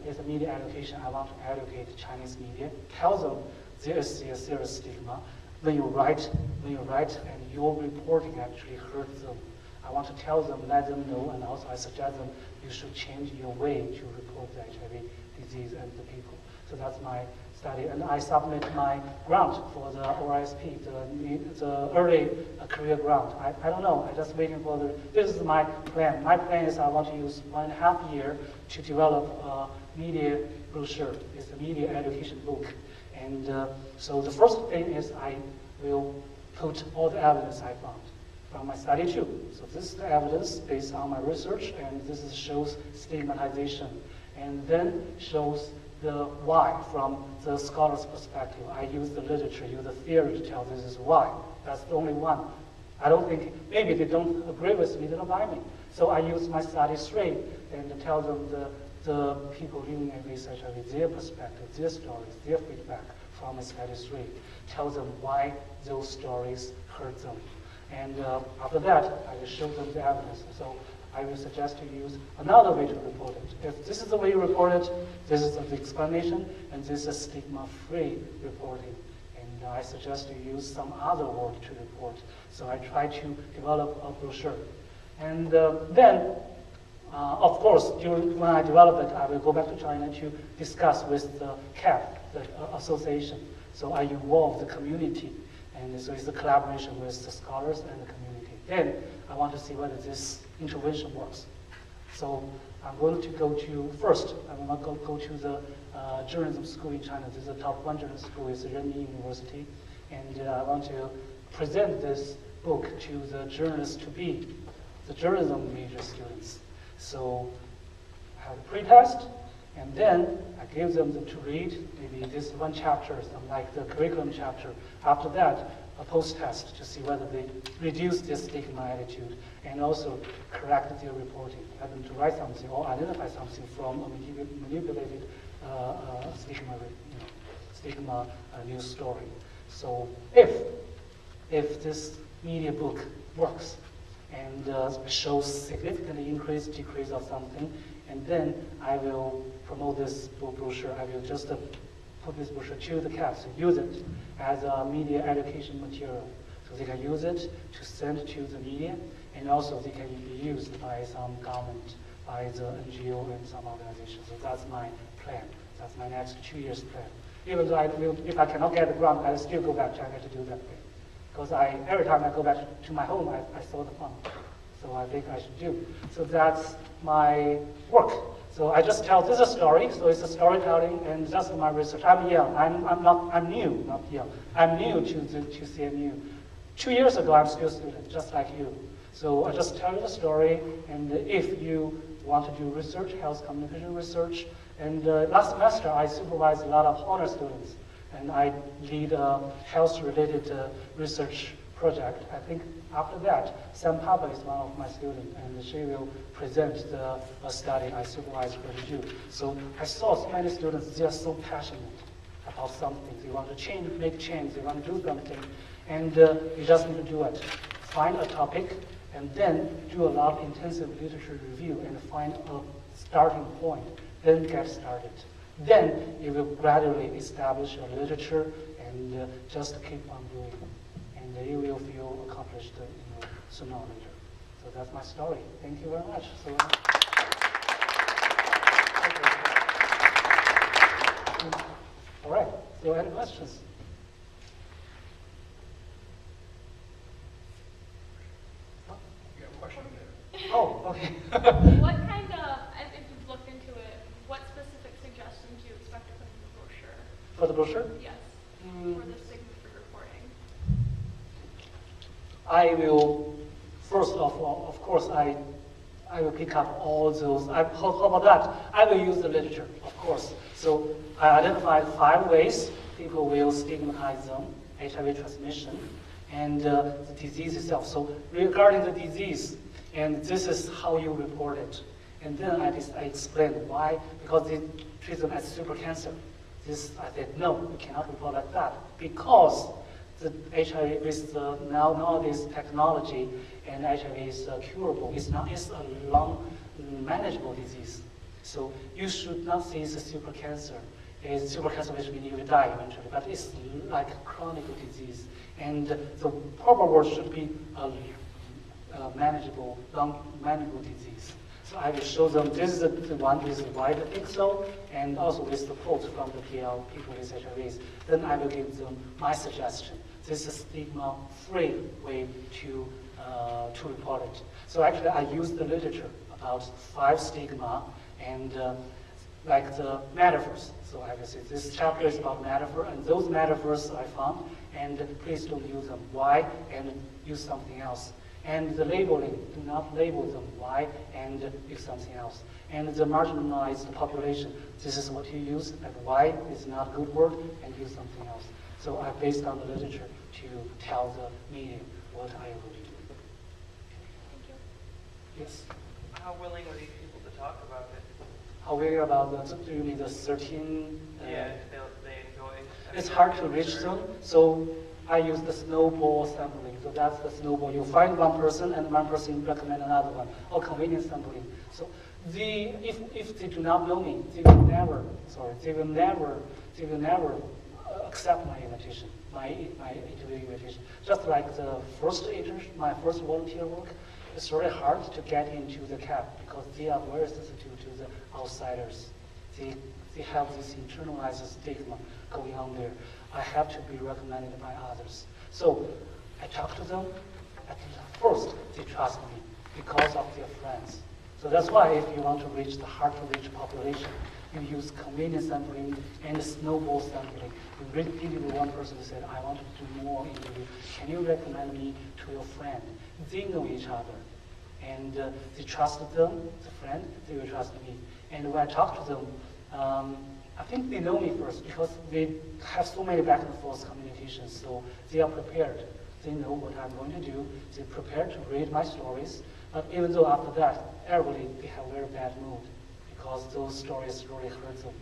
It's a media education. I want to educate Chinese media, tell them there is a serious stigma. When you write, and your reporting actually hurts them. I want to tell them, let them know, and also I suggest them you should change your way to report the HIV disease and the people. So that's my study, and I submit my grant for the ORSP, the early career grant. I don't know, I'm just waiting for this is my plan. My plan is I want to use 1.5 years to develop a media brochure. It's a media education book. And so the first thing is I will put all the evidence I found from my study too. So this is the evidence based on my research, and this shows stigmatization. And then shows the why from the scholar's perspective. I use the literature, use the theory to tell this is why. That's the only one. I don't think, maybe they don't agree with me, they don't buy me. So I use my study stream and tell them the people living with HIV, their perspective, their stories, their feedback from my study stream. Tell them why those stories hurt them. And after that, I will show them the evidence. So I will suggest to use another way to report it. If this is the way you report it, this is the explanation, and this is stigma-free reporting. And I suggest to use some other word to report. So I try to develop a brochure. And then, of course, when I develop it, I will go back to China to discuss with the CAF, the association. So I involve the community. And so it's a collaboration with the scholars and the community. Then I want to see whether this intervention works. So I'm going to go to, first, I'm going to go to the journalism school in China. This is the top 1 journalism school, it's Renmin University. And I want to present this book to the journalists-to-be, the journalism major students. So I have a pre-test, and then I give them to read, maybe this one chapter, something like the curriculum chapter. After that, a post-test to see whether they reduce their stigma attitude and also correct their reporting. Have them to write something or identify something from a manipulated stigma news story. So if this media book works and shows significantly increase, decrease of something, and then I will promote this brochure. I will just put this brochure to the CAF, use it as a media education material. So they can use it to send to the media, and also they can be used by some government, by the NGO and some organizations. So that's my plan. That's my next 2 years plan. Even though if I cannot get the grant, I'll still go back to China to do that thing. because every time I go back to my home, I saw the font. So I think I should do. So that's my work. So I just tell this is a story, so it's a storytelling, and that's my research. I'm young, I'm new, not young. I'm new to CMU. 2 years ago, I'm still a student, just like you. So I just tell you the story, and if you want to do research, health communication research, and last semester I supervised a lot of honor students, and I lead a health-related research project. I think after that, Sam Papa is one of my students, and she will present a study I supervised her to do. So I saw so many students, they are so passionate about something. They want to change, make change, they want to do something, and you just need to do it. Find a topic, and then do a lot of intensive literature review and find a starting point, then get started. Then you will gradually establish a literature and just keep on doing. And you will feel accomplished sooner or later. So that's my story. Thank you very much. So, all right, so any questions? Oh, okay. What kind of, if you've looked into it, what specific suggestions do you expect to put in the brochure? For the brochure? Yes, for the stigma-free reporting. I will, first of all, of course, I will pick up all those. How about that? I will use the literature, of course. So I identified 5 ways people will stigmatize them, HIV transmission, and the disease itself. So regarding the disease, and this is how you report it. And then I explained why, because they treat them as super cancer. I said, no, we cannot report like that, because the HIV with nowadays technology, and HIV is curable. It's a long manageable disease. So you should not say it's a super cancer. It's super cancer, which means you will die eventually, but it's like a chronic disease. And the proper word should be a manageable, long manageable disease. So I will show them this is the one reason why they think so, and also with support from the PL people with HIVs. Then I will give them my suggestion. This is a stigma-free way to report it. So actually, I used the literature about 5 stigma and like the metaphors. So I will say this chapter is about metaphor, and those metaphors I found, and please don't use them. Why? And use something else. And the labeling, do not label them why and use something else. And the marginalized population, this is what you use, and why is not a good word, and use something else. So I based on the literature to tell the media what I will do. Thank you. Yes? How willing are these people to talk about it? How we about do you mean the 13? Yeah, they enjoy. It's hard to reach them, so I use the snowball sampling. So that's the snowball. You find one person, and one person recommend another one, or convenience sampling. So if they do not know me, they will never accept my invitation, my interview invitation. Just like my first volunteer work, it's very hard to get into the CAP because they are very sensitive to the outsiders. They have this internalized stigma going on there. I have to be recommended by others. So I talk to them. At first, they trust me because of their friends. So that's why if you want to reach the hard-to-reach population, you use convenience sampling and snowball sampling. You bring interview one person who said, I want to do more interview. Can you recommend me to your friend? They know each other. And they trust them, the friend, they will trust me. And when I talk to them, I think they know me first because they have so many back and forth communications, so they are prepared. They know what I'm going to do. They're prepared to read my stories. But even though after that, everybody, they have a very bad mood because those stories really hurt them.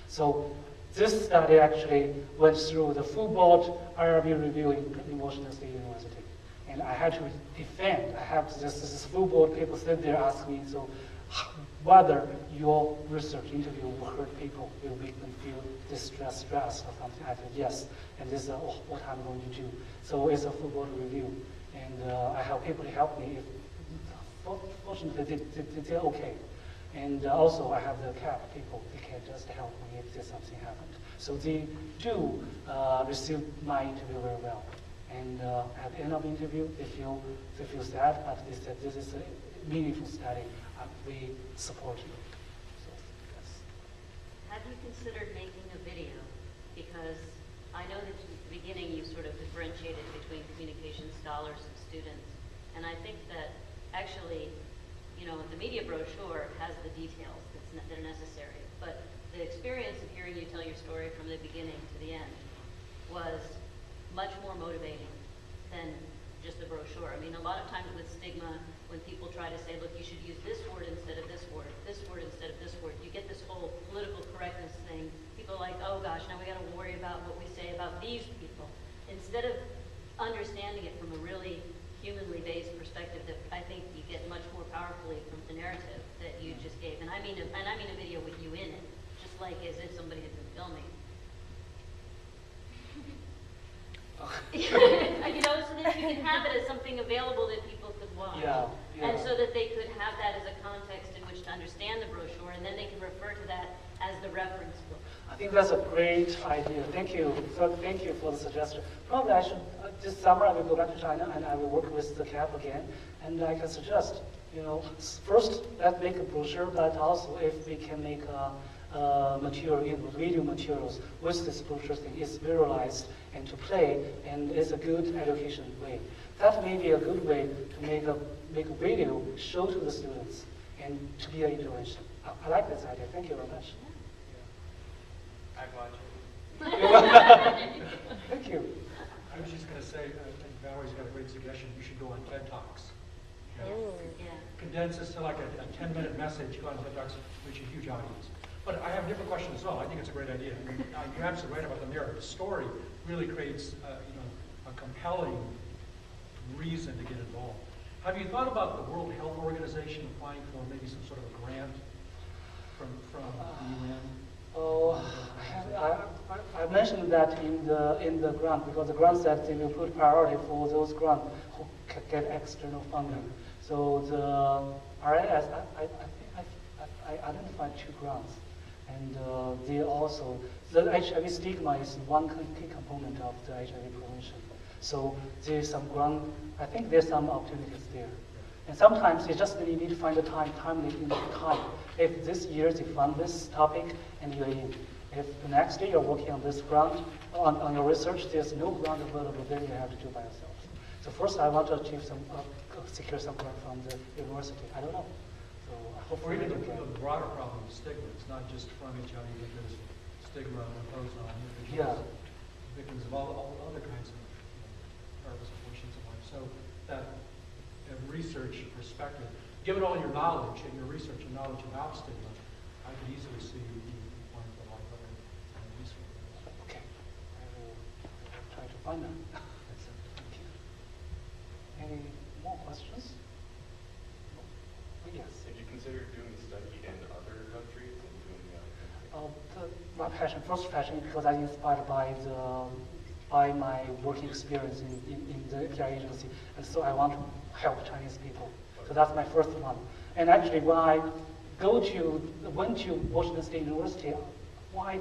So this study actually went through the full board IRB review in Washington State University. And I had to defend. I have this full board people sit there asking me, so whether your research interview will hurt people, will make them feel distressed, stressed, or something. I said yes, and this is what I'm going to do. So it's a full board review, and I have people to help me. Fortunately, they're okay. And also, I have the CAP people. They can just help me if there's something happened. So they do receive my interview very well. And at the end of the interview, they feel sad, but they said this is a meaningful study. We support you. So, yes. Have you considered making a video? Because I know that at the beginning you sort of differentiated between communication scholars and students. And I think that actually, you know, the media brochure has the details that are necessary. But the experience of hearing you tell your story from the beginning to the end was much more motivating than just the brochure. I mean, a lot of times with stigma, when people try to say, look, you should use this word instead of this word instead of this word, you get this whole political correctness thing. People are like, oh gosh, now we got to worry about what we say about these people. Instead of understanding it from a really humanly based perspective that I think you get much more powerfully from the narrative that you just gave. And I mean a video with you in it, just like as if somebody had been filming. You know, so that you can have it as something available that people could watch. Yeah. And so that they could have that as a context in which to understand the brochure, and then they can refer to that as the reference book. I think that's a great idea. Thank you. So thank you for the suggestion. Probably I should, this summer I will go back to China and I will work with the CAP again. And I can suggest, you know, first let's make a brochure, but also if we can make material, you know, video materials with this brochure thing, it's visualized and to play, and it's a good education way. That may be a good way to make a video, show to the students, and to be an intervention. I like this idea. Thank you very much. I'd watch it. Thank you. I was just going to say, I think Valerie's got a great suggestion. You should go on TED Talks. You know, Yeah. condense this to like a 10-minute message, go on TED Talks, reach a huge audience. But I have a different question as well. I think it's a great idea. I mean, you're absolutely right about the narrative. The story really creates, you know, a compelling reason to get involved. Have you thought about the World Health Organization applying for maybe some sort of a grant from the UN? Oh, I mentioned that in the grant, because the grant said they will put priority for those grants who can get external funding. So the RIS, I identified 2 grants, and they also, the HIV stigma is one key component of the HIV prevention. So there's some grant, I think there's some opportunities there. And sometimes you just really need to find the time. If this year they fund this topic and you're in. If the next year you're working on this grant, on your research, there's no grant available, then you have to do by yourself. So first I want to achieve some, secure some grant from the university. I don't know. So Or hopefully even we can. the broader problem of stigma. It's not just from HIV, but there's stigma imposed on individuals, victims of all other kinds of horrible situations in life. So that research perspective, given all your knowledge and your research and knowledge about stigma, I could easily see you wanting to like other research. Okay. I will try to find them. Thank you. Any more questions? Yes. Have you considered doing the study in other countries and doing My first passion, because I'm inspired by my working experience in the PR agency, and so I want to help Chinese people. So that's my first one. And actually, when I went to Washington State University, why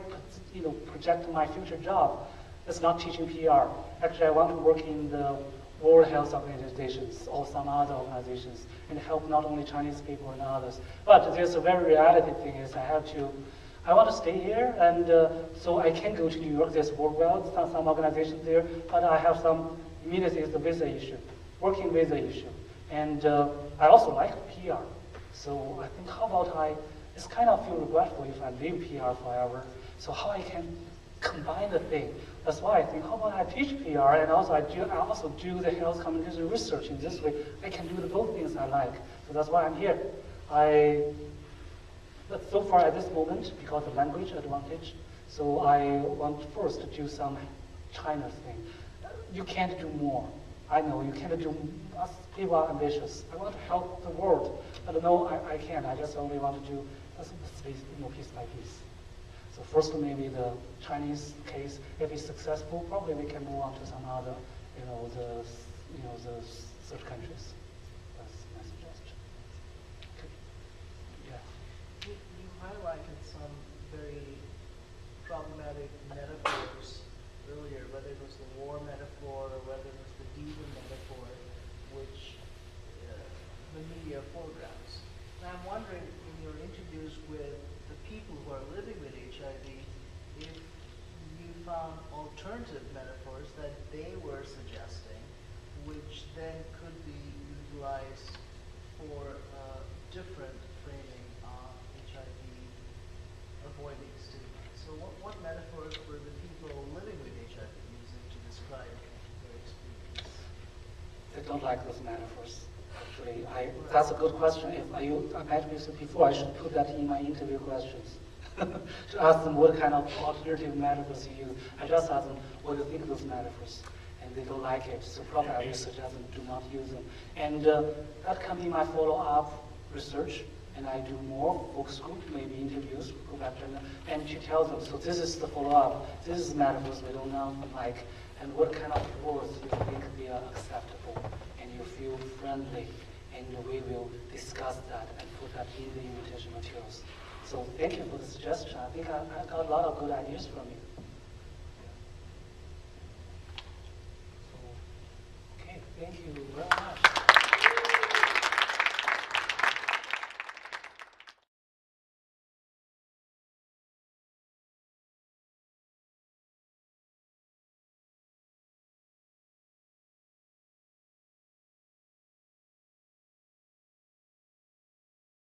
project my future job? It's not teaching PR. Actually, I want to work in the World Health Organizations or some other organizations and help not only Chinese people and others. But there's a very reality thing is I want to stay here, and so I can go to New York. There's WorldWell, some organizations there, but I have some, immediately it's the visa issue, working visa issue. And I also like PR. So I think how about it's kind of feel regretful if I leave PR forever. So how I can combine the thing. That's why I think, how about I teach PR and also I also do the health communication research in this way. I can do both things I like. So that's why I'm here. But so far at this moment, because of language advantage, so I want first to do some China thing. You can't do more. I know you can't do, us people are ambitious. I want to help the world, but no, I can't. I just only want to do piece by piece. So first maybe the Chinese case, if it's successful, probably we can move on to some other, the third countries. That's my suggestion. Okay. Yeah. You highlighted some very problematic metaphors earlier, whether it was the war metaphor or whether it was the demon metaphor, which the media foregrounds. And I'm wondering, in your interviews with the people who are living with HIV, if you found alternative metaphors that they were suggesting, which then could be utilized for different framing of HIV avoiding stigma. So what metaphors were the people living with HIV using to describe their experience? They don't like those metaphors. Actually, that's a good question. If I met with you before, I should put that in my interview questions. To ask them what kind of alternative metaphors you use. I just ask them, what do you think of those metaphors? And they don't like it, so probably I will suggest them do not use them. And that can be my follow-up research, and I do more focus group, maybe interviews, go back to them, and to tell them, so this is the follow-up, this is metaphors we don't know, like, and what kind of words you think they are acceptable, and you feel friendly, and we will discuss that and put that in the invitation materials. So thank you for the suggestion. I think I got a lot of good ideas from you.